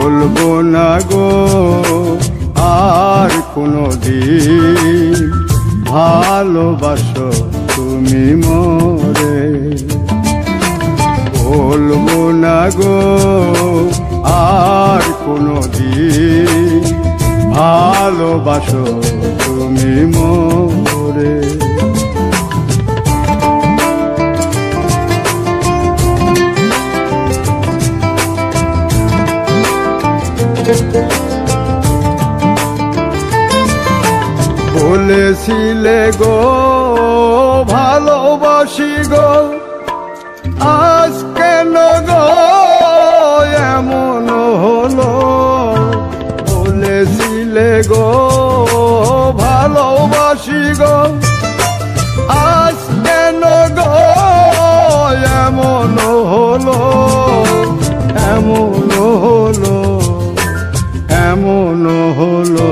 বলবো না গো আর কোনদিন ভালোবাসো তুমি মোরে। বলবো না গো আর কোনদিন ভালোবাসো তুমি মোরে। বলেছিলে গো ভালোবাসি গো, আজ কেন গো এমন হলো? বলেছিলে গো ভালোবাসি গো, আজ কেন গো এমন হলো? এমন হলো, এমন হলো।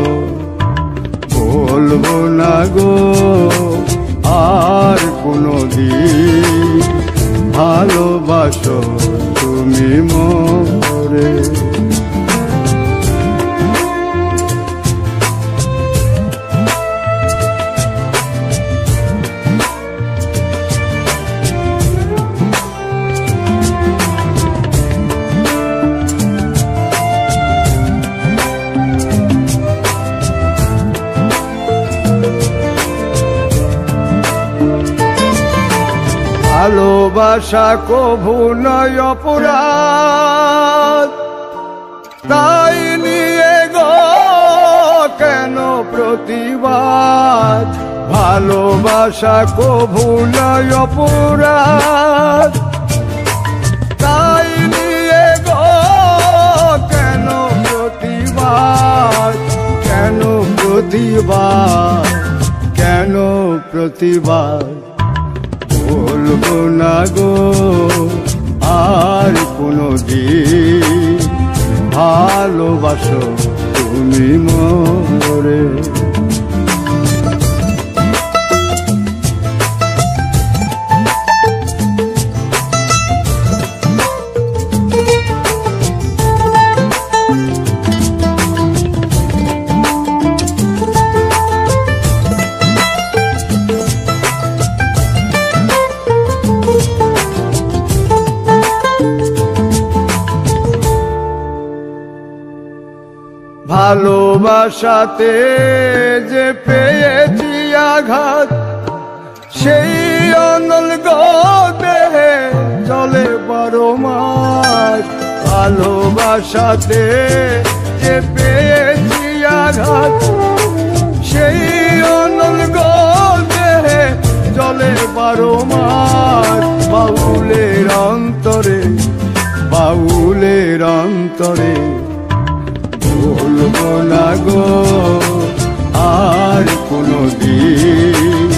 বলবো না গো আর কোনদিন ভালোবাসো তুমি মোরে। ভালোবাসা কভু নয় অপরাধ, তাই নিয়ে গো কেন প্রতিবাদ? ভালোবাসা কভু নয় অপরাধ, তাই নিয়ে গো কেন প্রতিবাদ? কেন প্রতিবাদ? কেন প্রতিবাদ? বলবো না গো আর কোনদিন ভালোবাসো তুমি মোরে। ভালোবাসাতে যে পেয়েছি আঘাত, সেই অনল গো দেহে চলে 12 মাস। ভালোবাসাতে যে পেয়েছি আঘাত, সেই অনল গো দেহে চলে 12 মাস। বাউলের অন্তরে, বাউলের অন্তরে বলবো না গো আর কোনদিন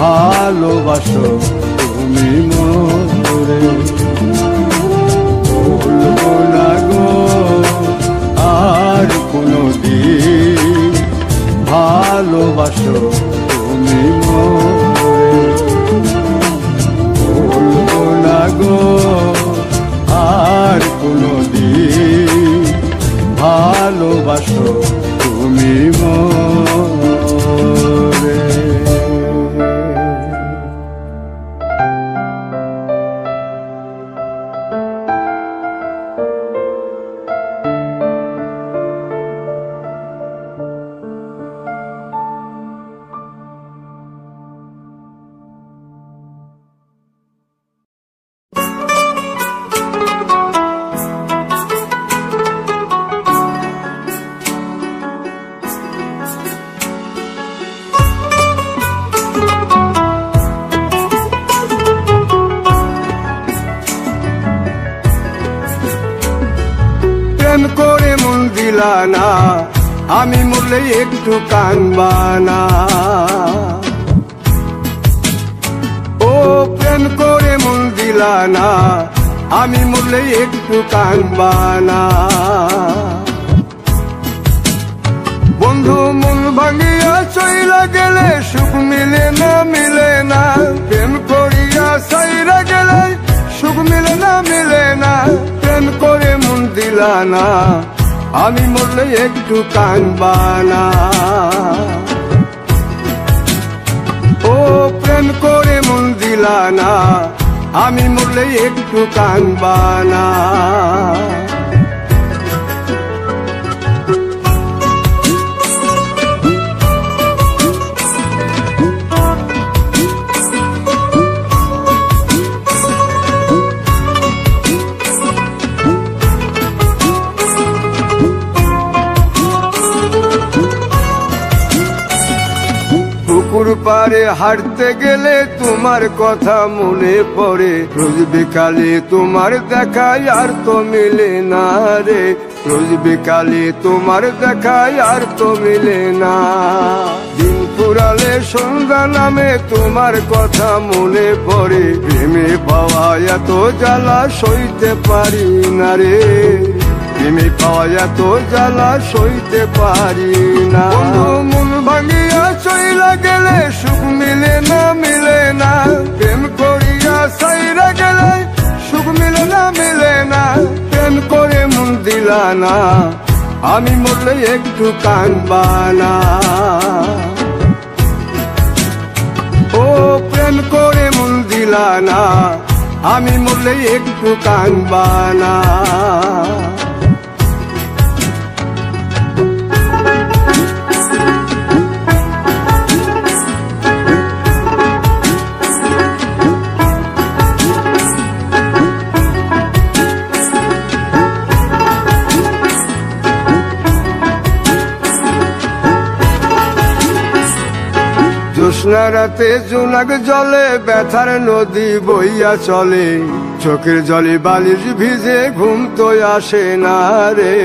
ভালোবাসো তুমি মোরে। বলবো না গো আর কোনদিন ভালোবাসো তুমি মোরে। বলবো না গো আর কোনদিন ভালোবাসো তুমি মোরে। প্রেম করে মন দিলা না, আমি মরলে একটু কানবানা। ও প্রেম করে মন দিলা না, আমি মরলে একটু কানবানা। বন্ধু মন ভাঙিয়া চইলা গেলে সুখ মিলে না, মিলে না। প্রেম করিয়া সাইরা গেলে সুখ মিলে না, মিলে না। প্রেম করে মন দিলা না, আমি মরলে একটু কাঁদবা না। ও প্রেম করে মন দিলা না, আমি মরলে একটু কাঁদবা না। পুকুর পাড়ে হাঁটতে গেলে তোমার কথা মনে পড়ে, রোজ বিকালে তোমার দেখা আর তো মিলে না রে, রোজ বিকালে তোমার দেখা আর তো মিলে না। দিন ফুরালে সন্ধ্যা নামে তোমার কথা মনে পড়ে, প্রেমে পাওয়া এত জ্বালা সইতে পারি না রে, প্রেমে পাওয়া এত জ্বালা সইতে পারি না। মন ভাঙিয়া চইলা গেলে সুখ মিলে না, মিলে না। প্রেম করিয়া সাইরা গেলে সুখ মিলে না, মিলে না। প্রেম করে মন দিলা না, আমি মরলে একটু কাঁদবা না। ও প্রেম করে মন দিলা না, আমি মরলে একটু কাঁদবা না। জ্যোৎস্না রাতে জোনাক জলে ব্যথার নদী বইয়া চলে, চোখের জলে বালিশ ভিজে ঘুম তো আসে না রে,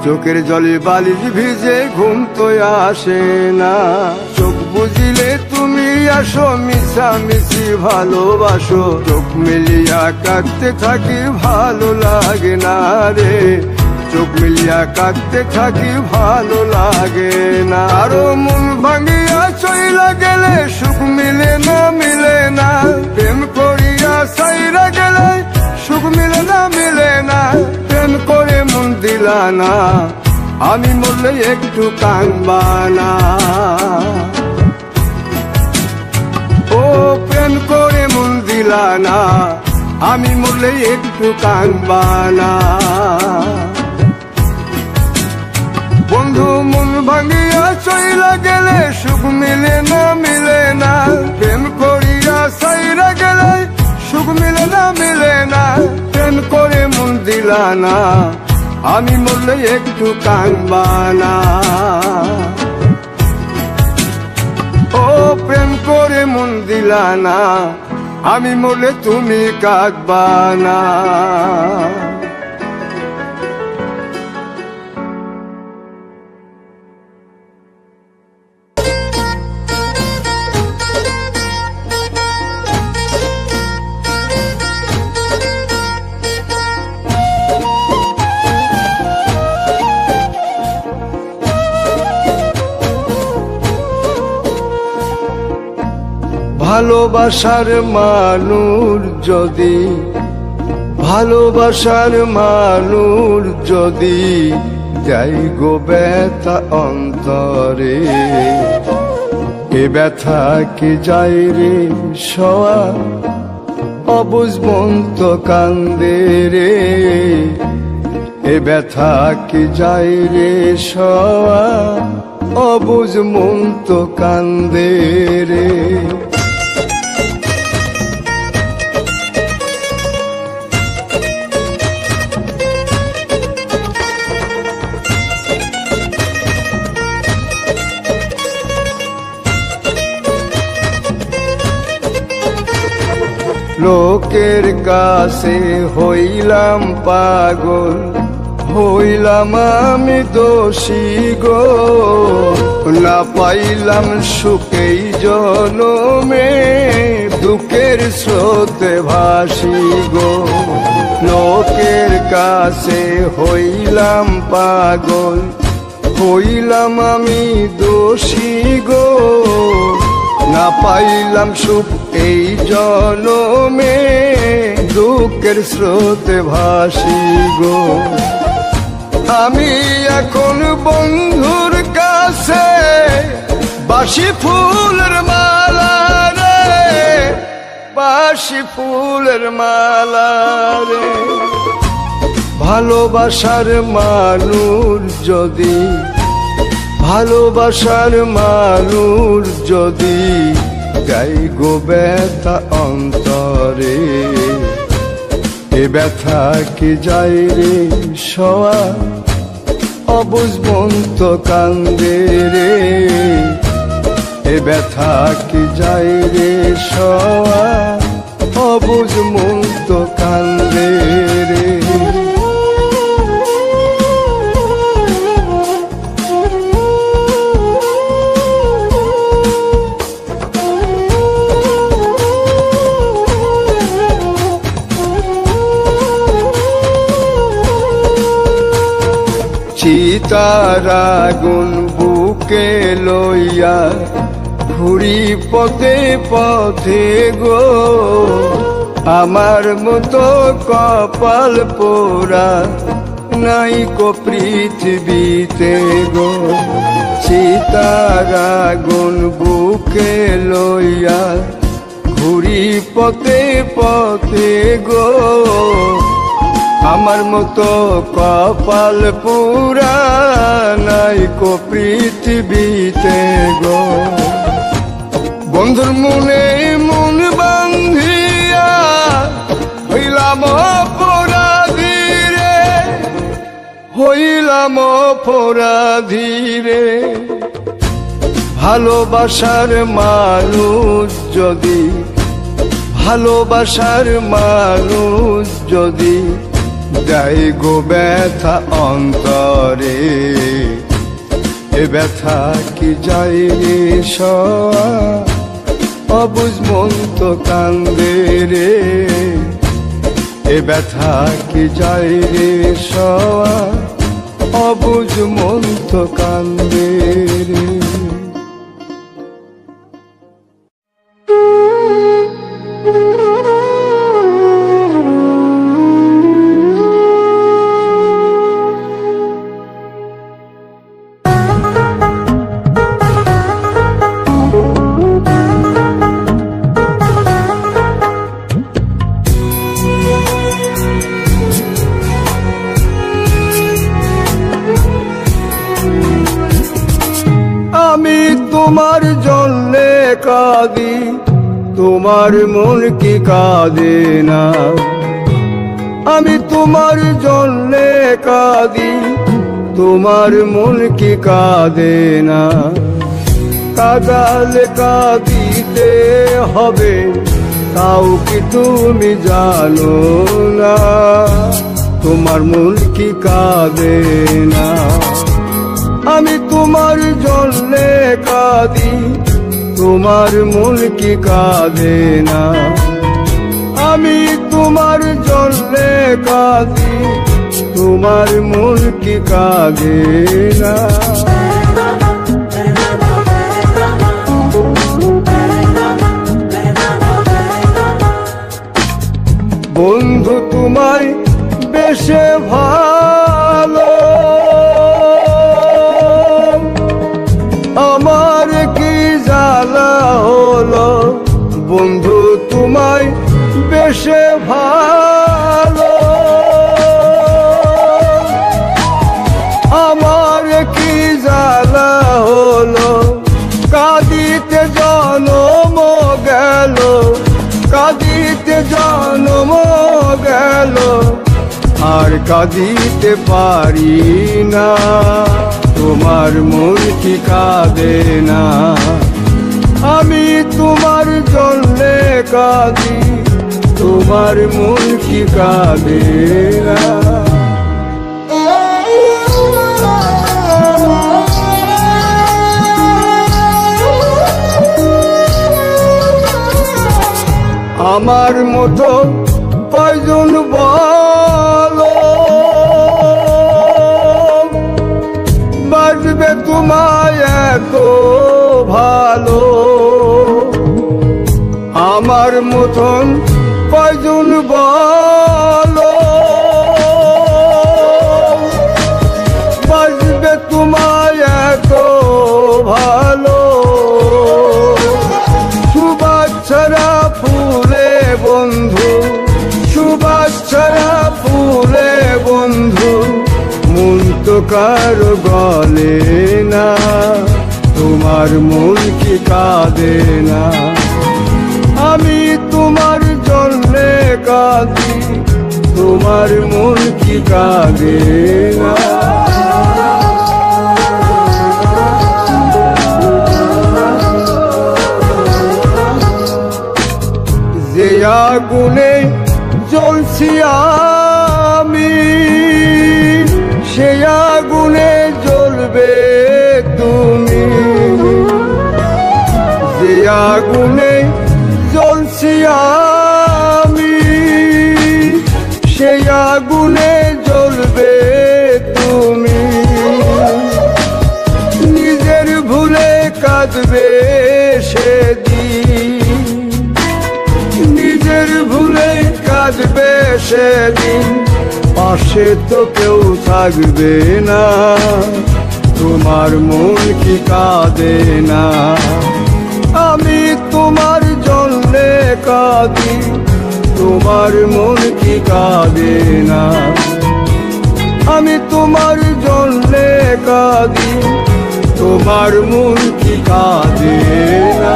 চোখের জলে বালিশ ভিজে ঘুম তো আসে না। চোখ বুঝিলে তুমি আসো, মিশামিশি ভালোবাসো, চোখ মিলিয়া কাঁদতে থাকি ভালো লাগে না রে, চোখ মিলিয়া কাঁদতে থাকি ভালো লাগে না। আরো মন ভাঙিয়া চইলা গেলে সুখ মিলে না, মিলে না। প্রেম করিয়া সাইরা গেলে সুখ মিলে না, মিলে না। প্রেম করে মন দিলা না, আমি মরলে একটু কাঁদবা না। ও প্রেম করে মন দিলা না, আমি মরলে একটু কাঁদবা না। বন্ধু মন ভাঙিয়া চইলা গেলে সুখ মিলে না, মিলে না। প্রেম করিয়া সাইরা গেলে সুখ মিলে না, মিলে না। প্রেম করে মন দিলা না, আমি মরলে একটু কাঁদবা না। ও প্রেম করে মন দিলা না, আমি মরলে তুমি কাঁদবা না। ভালোবাসার মানুষ যদি, ভালোবাসার মানুষ যদি যাই গো ব্যথা অন্তরে, এ ব্যথা কি যাই রে সওয়া, অবুঝ মন তো কান্দে রে, এ ব্যথা কি যাই রে সওয়া, অবুঝ মন তো কান্দে রে। লোকের কাছে হইলাম পাগল, হইলাম আমি দোষী গো, না পাইলাম সুখেই জনমে, দুঃখের স্রোতে ভাসি গো। লোকের কাছে হইলাম পাগল, হইলাম আমি দোষী গো, না পাইলাম সুখ এই জনমে, দুঃখের স্রোতে ভাসি গো। আমি এখন বন্ধুর কাছে বাসি ফুলের মালা রে, বাসি ফুলের মালা রে। ভালোবাসার মানুষ যদি, ভালোবাসার মানুষ যদি গাই গো ব্যথা অন্তরে, এ ব্যথা কি যায় রে সওয়া অবুঝ মন তো কান্দে রে, এ ব্যথা কি যায় রে সওয়া অবুঝ মন তো কান্দে রে। চিতার আগুন বুকে লইয়া ঘুরি পথে পথে গো, আমার মতো কপাল পোড়া নাই কো পৃথিবীতে গো। চিতার আগুন বুকে লইয়া ঘুরি পথে পথে গো, আমার মতো কপাল পুরা নাই কো পৃথিবীতে গো। বন্ধুর মনে মন বান্ধিয়া হইলাম অপরাধী রে, হইলাম অপরাধী রে। ভালোবাসার মানুষ যদি, ভালোবাসার মানুষ যদি গাই গো ব্যথা অন্তরে, এ ব্যথা কি যায় রে সওয়া অবুঝ মন তো কান্দে রে, এ ব্যথা কি যায় রে সওয়া অবুঝ মন তো কান্দে রে। তোমার জন্যে কাঁদি, তোমার মন কি কাঁদে না? আমি তোমার জন্যে কাঁদি, তোমার মন কি কাঁদে না? কাঁদালে কাঁদিতে হবে তাও কি তুমি জানো না? তোমার মন কি কাঁদে না? আমি তোমার জন্যে কাঁদি, তোমার মন কি কাঁদে না? আমি তোমার জন্যে কাঁদি, তোমার মন কি কাঁদে না? বন্ধু তোমায় বেশে ভালো, আমার কি জ্বালা হলো? বন্ধু তোমায় বেশে ভালো, আমার কি জ্বালা হলো? কাঁদিতে জনম গেল, কাঁদিতে জনম গেল, আর কাঁদিতে পারি না। তোমার মন কি কাঁদে না? আমি তোমার জন্যে কাঁদি, তোমার মন কি কাঁদে না? আমার মতো কয়জন বলো বাসবে তোমায় এত ভালো? আমার মতন কয়জন বলো তোমায় এত ভালো, সুবাচ্ছারা ফুলে বন্ধু, সুবাচ্ছারা ফুলে বন্ধু, মন তো কারো গলে না, তোমার মন কি কাঁদে না? আমি তোমার জন্যে কাঁদি, তোমার মন কি কাঁদে না? যে আগুনে জ্বলছি আমি, সে আগুনে জ্বলবে তুমি। যে আগুনে জ্বলছি আমি, সে আগুনে জ্বলবে তুমি। নিজের ভুলে কাঁদবে সেদিন, নিজের ভুলে কাঁদবে সেদিন, পাশে তো কেউ থাকবে না, তোমার মন কি কাঁদে না? আমি তোমার জন্যে কাঁদি, তোমার মন কি কাঁদে না? আমি তোমার জন্যে কাঁদি, তোমার মন কি কাঁদে না?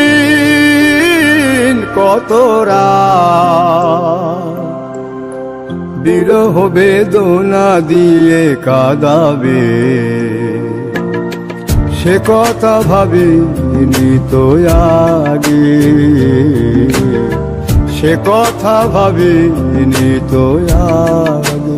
কতদিন কত রাত বিরহ বেদনা দিয়ে কাঁদাবে, সে কথা ভাবিনি তো আগে, সে কথা ভাবিনি তো আগে।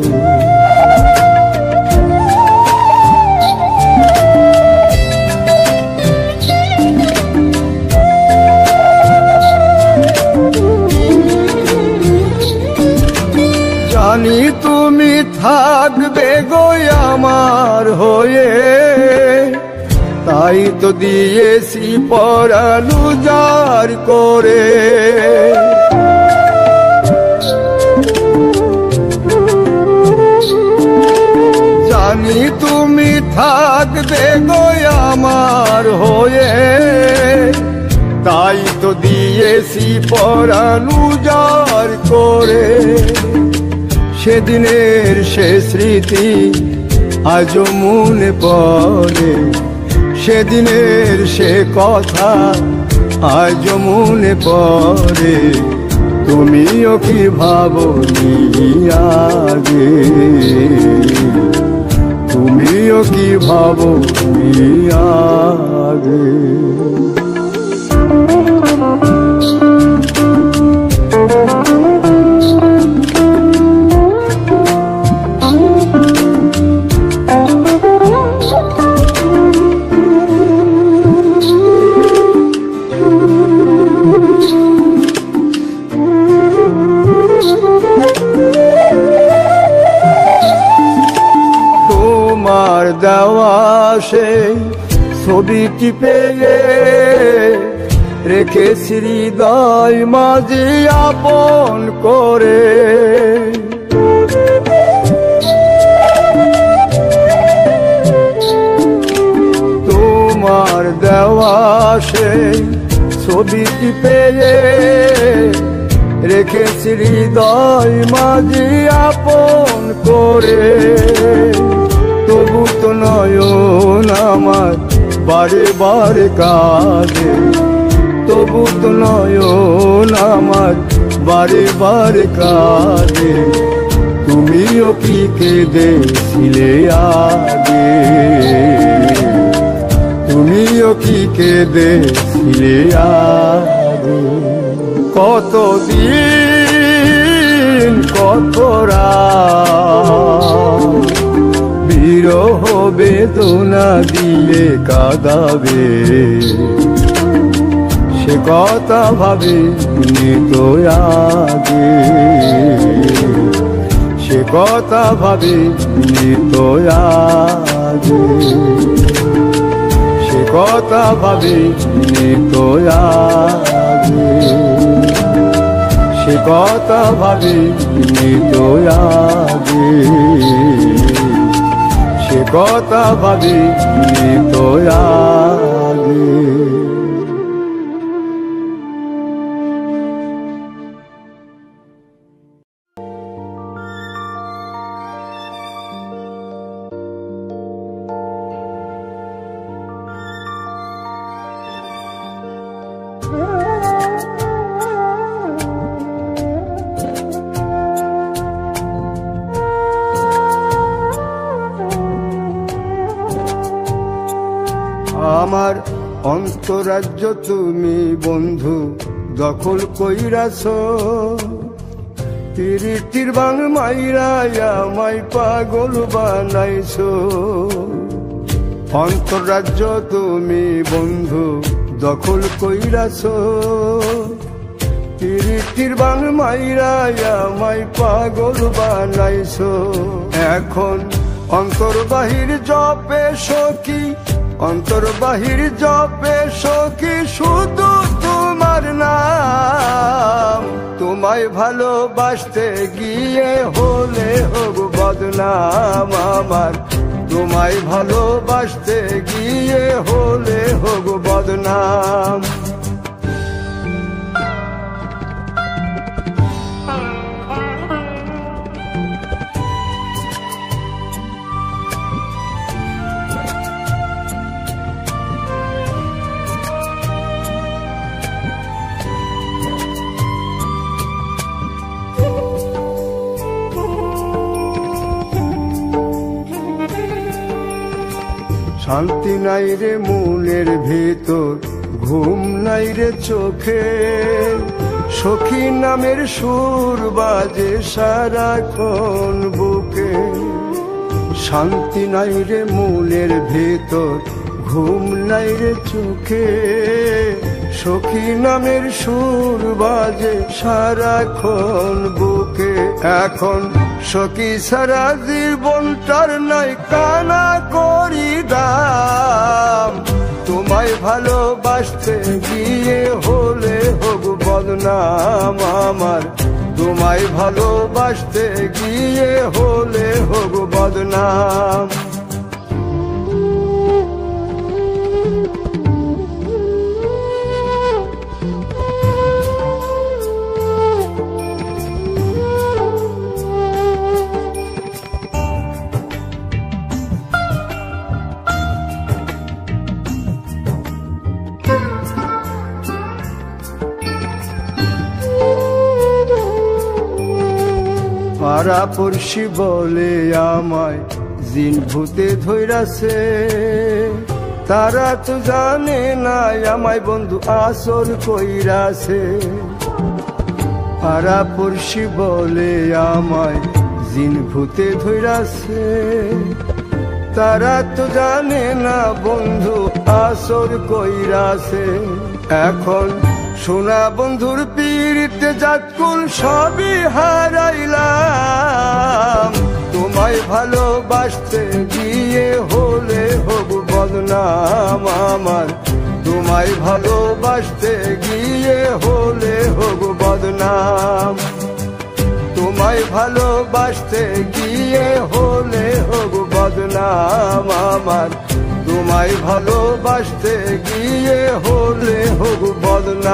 জানি তুমি থাকবে গো আমার হয়ে, তাই তো দিয়েছি পরাণ উজাড় করে। জানি তুমি থাকবে গো আমার হয়ে, তাই তো দিয়েছি পরাণ উজাড় করে। সেদিনের সে স্মৃতি আজও মনে পড়ে, সেদিনের সে কথা আজও মনে পড়ে। তুমিও কি ভাবনি আগে, তুমিও কি ভাবনি আগে? তোমার দেওয়া সেই ছবিটি পেয়ে রেখেছি হৃদয় মাঝে আপন করে। তোমার দেওয়া সেই ছবিটি পেয়ে রেখেছি হৃদয় মাঝে আপন করে। তবু তো নয়ন আমার বারে বারে কাঁদে, তবু তো নয়ন আমার বারে বারে কাঁদে। তুমিও কি কেঁদেছিলে আগে, তুমিও কি কেঁদেছিলে আগে। কতদিন কত রাত বিরহ বেদনা দিলে কাঁদাবে, সে কথা ভাবিনি তো আগে, সে কথা ভাবিনি তো আগে, সে কথা ভাবিনি তো আগে, সে কথা ভাবিনি তো আগে, সে কথা ভাবিনি তো আগে। আমার অন্তরাজ্য তুমি বন্ধু দখল কইরাছ, তিরিটির বাং মাইরা আমায় পাগল বানাইছ। অন্তরাজ্য তুমি বন্ধু দখল কইরাছ, তিরিটির বাং মাইরা আমায় পাগল বানাইছ। এখন অন্তর বাহির জপে সখী, অন্তর বাহির জপে সখী শুধু তোমার নাম। তোমায় ভালোবাসতে গিয়ে হলে হোক বদনাম আমার, তোমায় ভালোবাসতে গিয়ে হলে হোক বদনাম। শান্তি নাই রে মনের ভেতর, ঘুম নাই রে চোখে, সখী নামের সুর বাজে সারাক্ষণ বুকে। শান্তি নাই রে মনের ভেতর, ঘুম নাই রে চোখে, সখী নামের সুর বাজে সারাক্ষণ বুকে। এখন সখী সারা জীবনটার নাই কানা করি দাম। তোমায় ভালোবাসতে গিয়ে হলে হোক বদনাম আমার, তোমায় ভালোবাসতে গিয়ে হলে হোক বদনাম। পাড়াপড়শি বলে আমায় জিন ভূতে ধইরাছে, তারা তো জানে না আমায় বন্ধু আসর কইরাছে। পাড়াপড়শি বলে আমায় জিন ভূতে ধইরাছে, তারা তো জানে না বন্ধু আসর কইরাছে। এখন সোনা বন্ধুর পীড়িতে জাতকুল সবই হারাইলাম। তোমায় ভালোবাসতে গিয়ে হলে হোক বদনাম আমার, তোমায় ভালোবাসতে গিয়ে হলে হোক বদনাম। তোমায় ভালোবাসতে গিয়ে হলে হোক বদনাম আমার, তোমায় ভালোবাসতে গিয়ে হলে হোক বদনাম।